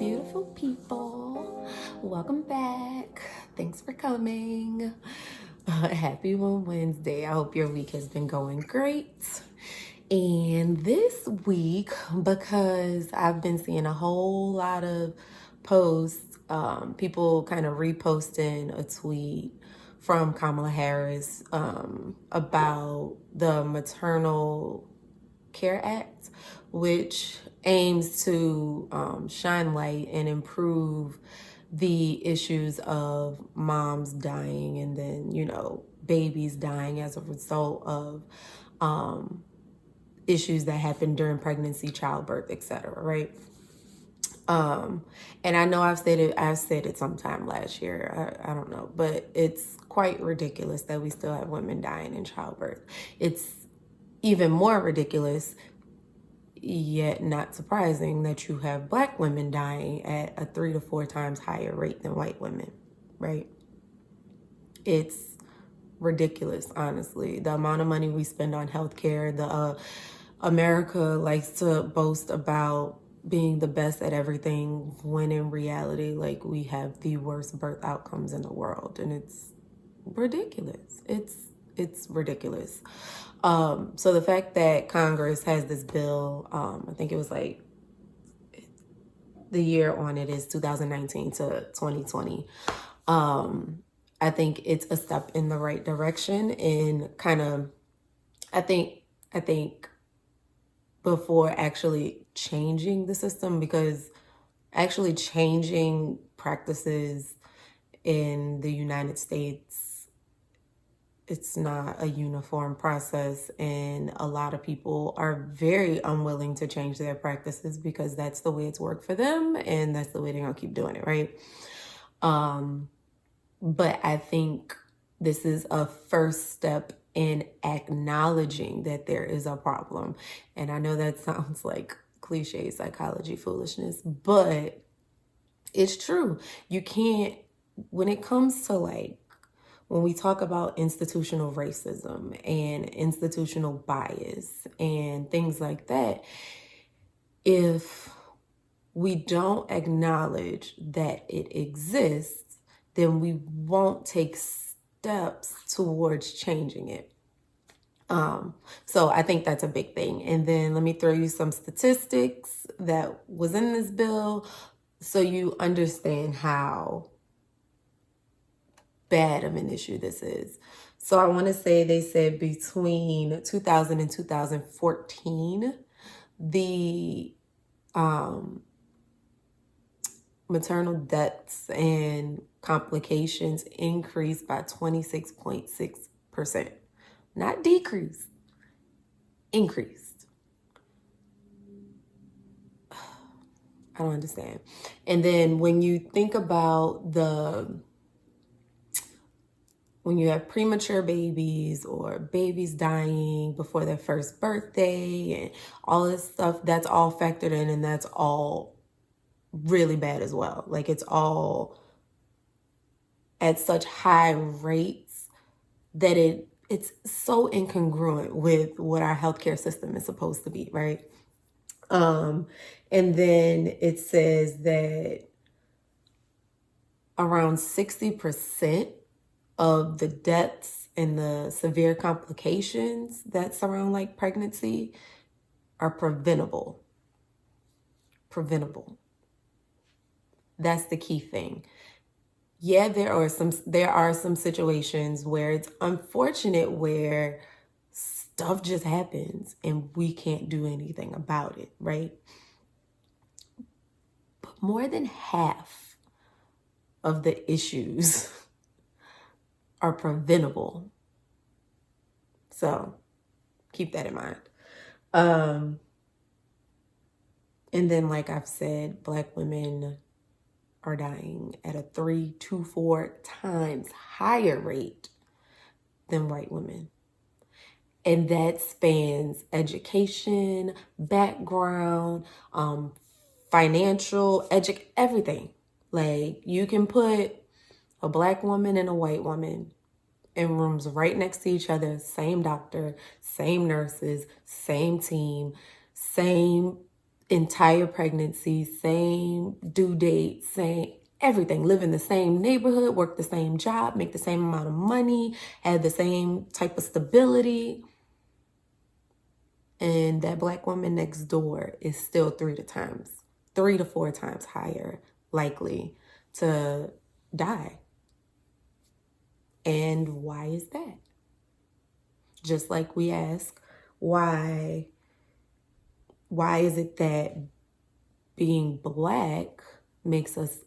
beautiful people. Welcome back. Thanks for coming. Happy Wednesday. I hope your week has been going great. And this week, because I've been seeing a whole lot of posts, people kind of reposting a tweet from Kamala Harris about the Maternal CARE Act, which aims to shine light and improve the issues of moms dying and then, babies dying as a result of issues that happen during pregnancy, childbirth, etc. Right? And I know I've said it sometime last year. I don't know, but it's quite ridiculous that we still have women dying in childbirth. It's even more ridiculous, yet not surprising, that you have Black women dying at a 3 to 4 times higher rate than white women, right? It's ridiculous, honestly. The amount of money we spend on healthcare, America likes to boast about being the best at everything when in reality, like, we have the worst birth outcomes in the world, and it's ridiculous. It's ridiculous. So the fact that Congress has this bill, I think it was like the year on it is 2019 to 2020. I think it's a step in the right direction, and kind of, I think before actually changing the system, because actually changing practices in the United States, it's not a uniform process, and a lot of people are very unwilling to change their practices because that's the way it's worked for them, and that's the way they're gonna keep doing it, right? But I think this is a first step in acknowledging that there is a problem. And I know that sounds like cliche psychology foolishness, but it's true. You can't, when it comes to, like, when we talk about institutional racism and institutional bias and things like that, if we don't acknowledge that it exists, then we won't take steps towards changing it. So I think that's a big thing. And then let me throw you some statistics that was in this bill so you understand how bad of an issue this is. So I want to say they said between 2000 and 2014, the maternal deaths and complications increased by 26.6%. Not decreased, increased. I don't understand. And then when you think about when you have premature babies or babies dying before their first birthday and all this stuff, that's all factored in, and that's all really bad as well. Like, it's all at such high rates that it's so incongruent with what our healthcare system is supposed to be, right? And then it says that around 60% of the deaths and the severe complications that surround, like, pregnancy are preventable. Preventable. That's the key thing. Yeah, there are some situations where it's unfortunate, where stuff just happens and we can't do anything about it, right? But more than half of the issues are preventable. So keep that in mind. And then, like I've said, Black women are dying at a 3 to 4 times higher rate than white women. And that spans education, background, financial, everything. Like, you can put a Black woman and a white woman in rooms right next to each other, same doctor, same nurses, same team, same entire pregnancy, same due date, same everything, live in the same neighborhood, work the same job, make the same amount of money, have the same type of stability. And that Black woman next door is still 3 to 4 times higher likely to die. And why is that? Just like we ask, why is it that being Black makes us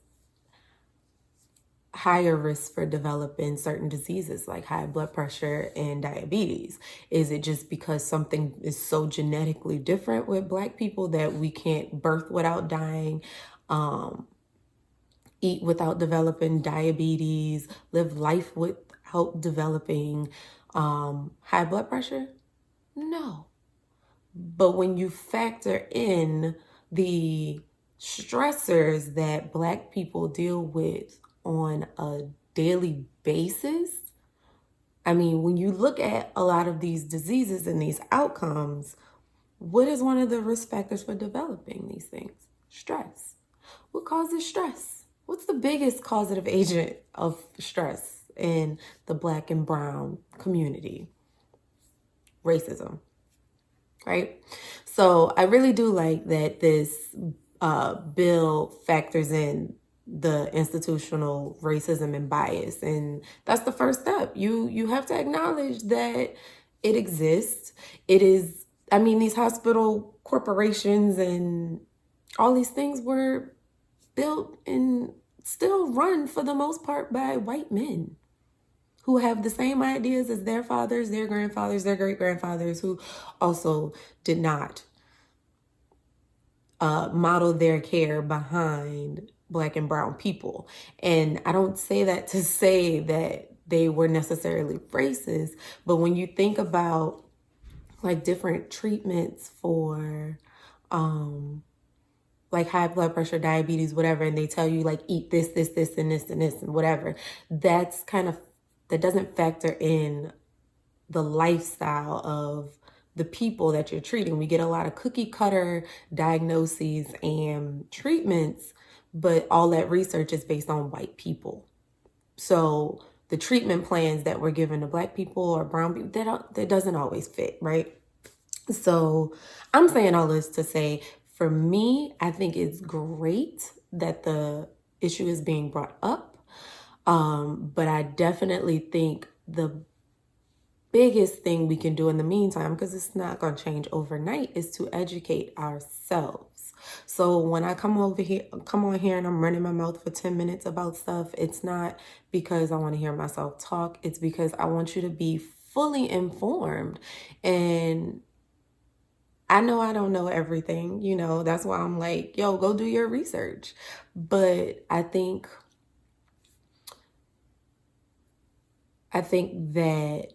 higher risk for developing certain diseases like high blood pressure and diabetes? Is it just because something is so genetically different with Black people that we can't birth without dying, eat without developing diabetes, live life without developing high blood pressure? No. But when you factor in the stressors that Black people deal with on a daily basis, I mean, when you look at a lot of these diseases and these outcomes, what is one of the risk factors for developing these things? Stress. What causes stress? What's the biggest causative agent of stress in the Black and brown community? Racism. Right? So I really do like that this bill factors in the institutional racism and bias. And that's the first step. You have to acknowledge that it exists. It is, I mean, these hospital corporations and all these things were built and still run for the most part by white men who have the same ideas as their fathers, their grandfathers, their great-grandfathers, who also did not model their care behind Black and brown people. And I don't say that to say that they were necessarily racist, but when you think about like different treatments for like high blood pressure, diabetes, whatever, and they tell you like eat this, this, this, and this, and this, and whatever, that doesn't factor in the lifestyle of the people that you're treating. We get a lot of cookie cutter diagnoses and treatments, but all that research is based on white people. So the treatment plans that we're given to Black people or brown people, that doesn't always fit, right? So I'm saying all this to say, for me, I think it's great that the issue is being brought up. But I definitely think the biggest thing we can do in the meantime, because it's not going to change overnight, is to educate ourselves. So when I come on here and I'm running my mouth for 10 minutes about stuff, it's not because I want to hear myself talk. It's because I want you to be fully informed. And I know I don't know everything, that's why I'm like, yo, go do your research. But I think that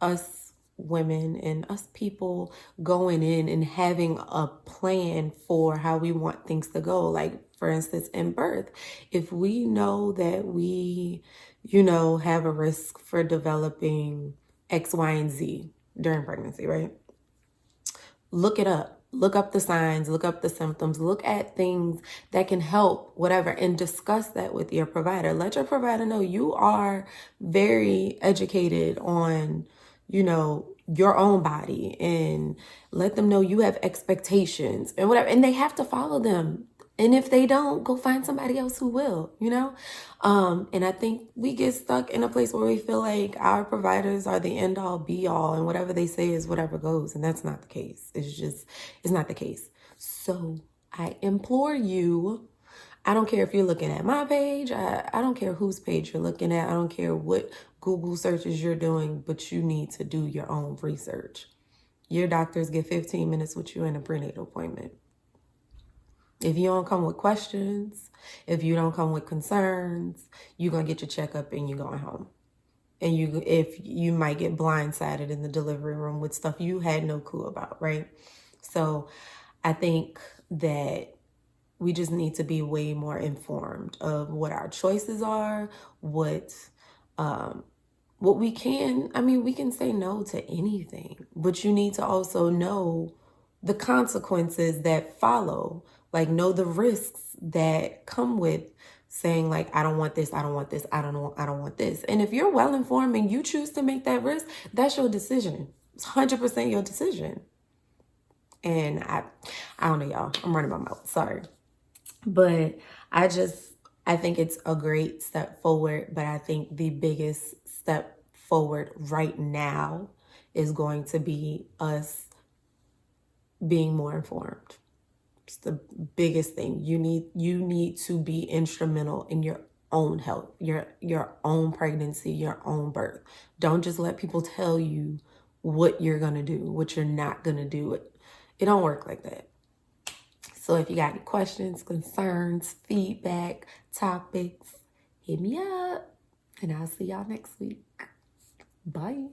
us women and us people going in and having a plan for how we want things to go, like for instance in birth, if we know that we have a risk for developing X, Y, and Z during pregnancy, right? Look it up. Look up the signs, look up the symptoms, look at things that can help, whatever, and discuss that with your provider. Let your provider know you are very educated on, your own body, and let them know you have expectations and whatever, and they have to follow them. And if they don't, go find somebody else who will, And I think we get stuck in a place where we feel like our providers are the end all be all and whatever they say is whatever goes. And that's not the case. It's not the case. So I implore you, I don't care if you're looking at my page. I don't care whose page you're looking at. I don't care what Google searches you're doing, but you need to do your own research. Your doctors get 15 minutes with you in a prenatal appointment. If you don't come with questions, if you don't come with concerns, you're going to get your checkup and you're going home. And if you might get blindsided in the delivery room with stuff you had no clue about, right? So I think that we just need to be way more informed of what our choices are, what we can, we can say no to anything, but you need to also know the consequences that follow. Like, know the risks that come with saying, like, I don't want this, I don't want this, I don't want this. And if you're well informed and you choose to make that risk, that's your decision. It's 100% your decision. And I don't know, y'all. I'm running my mouth. Sorry. But I think it's a great step forward. But I think the biggest step forward right now is going to be us being more informed. It's the biggest thing. You need to be instrumental in your own health, your own pregnancy, your own birth. Don't just let people tell you what you're gonna do, what you're not gonna do. It don't work like that. So if you got any questions, concerns, feedback, topics, hit me up, and I'll see y'all next week. Bye.